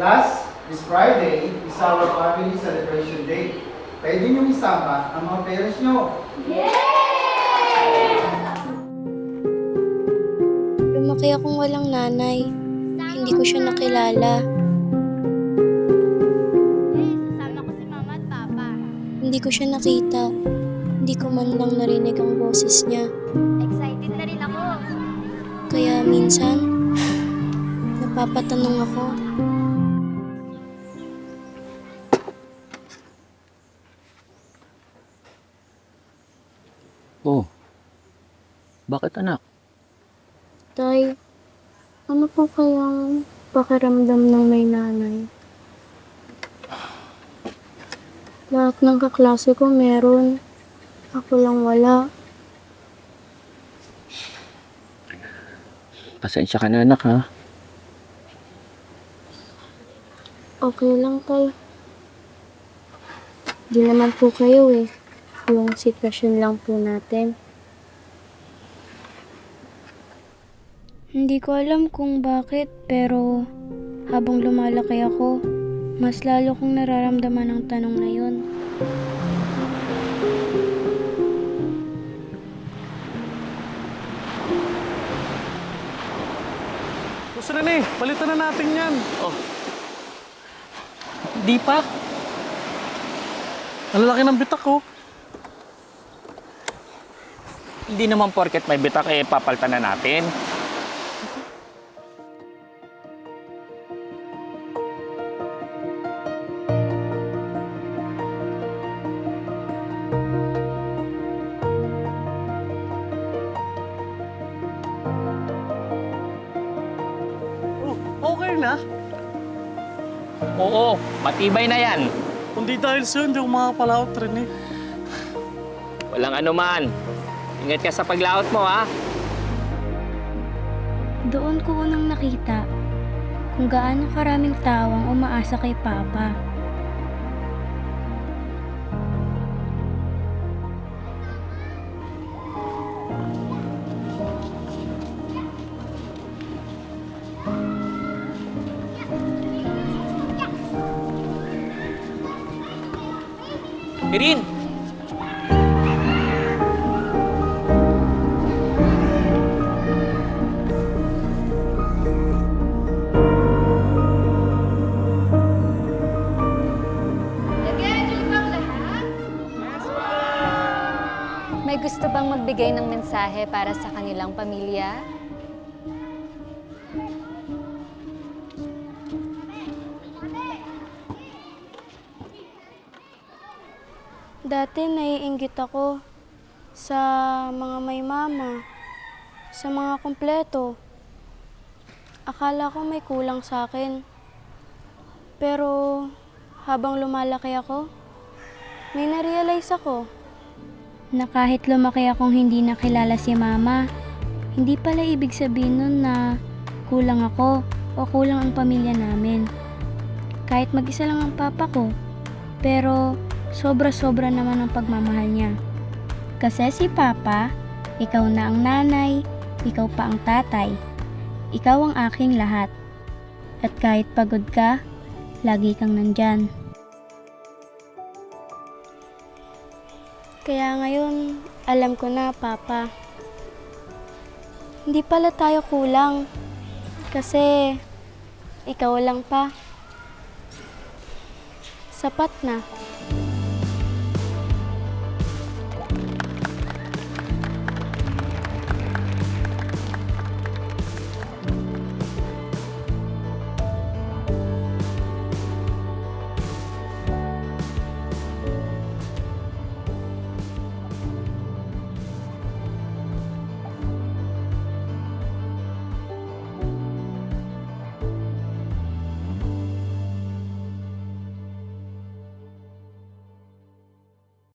Class, this Friday is our family celebration day. Pwede niyong isama ang mga parents niyo. Lumaki akong walang nanay. Hindi ko siya nakilala. Sasama ko si mama at papa. Hindi ko siya nakita. Hindi ko man lang narinig ang boses niya. Excited na rin ako. Kaya minsan, napapatanong ako. Oh, bakit anak? Tay, ano po kayang pakiramdam ng may nanay? Lahat ng kaklase ko meron. Ako lang wala. Pasensya ka na anak ha. Okay lang, tay. Di naman po kayo eh. Yung sitwasyon lang po natin. Hindi ko alam kung bakit, pero habang lumalaki ako, mas lalo kong nararamdaman ang tanong na yun. Gusto na eh, palitan na natin yan. Oh. Di pa? Ang lalaki ng bitak ko. Hindi naman porket may bitak eh papalitan na natin. Oh, okay na. Oo, matibay na yan. Kundi dahil sa'yo, hindi ako makapalaot rin eh. Walang anuman. Ingat ka sa paglaot mo ha. Doon ko unang nakita kung gaano karaming tao ang umaasa kay Papa. Irin! Nag-enjoy bang lahat? May gusto bang magbigay ng mensahe para sa kanilang pamilya? Dati naiinggit ako sa mga may mama, sa mga kumpleto. Akala ko may kulang sa akin. Pero habang lumalaki ako, may narealize ako na kahit lumaki akong hindi nakilala si mama, hindi pala ibig sabihin nun na kulang ako o kulang ang pamilya namin. Kahit mag-isa lang ang papa ko, pero sobra-sobra naman ang pagmamahal niya. Kasi si Papa, ikaw na ang nanay, ikaw pa ang tatay. Ikaw ang aking lahat. At kahit pagod ka, lagi kang nandyan. Kaya ngayon, alam ko na, Papa. Hindi pala tayo kulang. Kasi ikaw lang pa. Sapat na.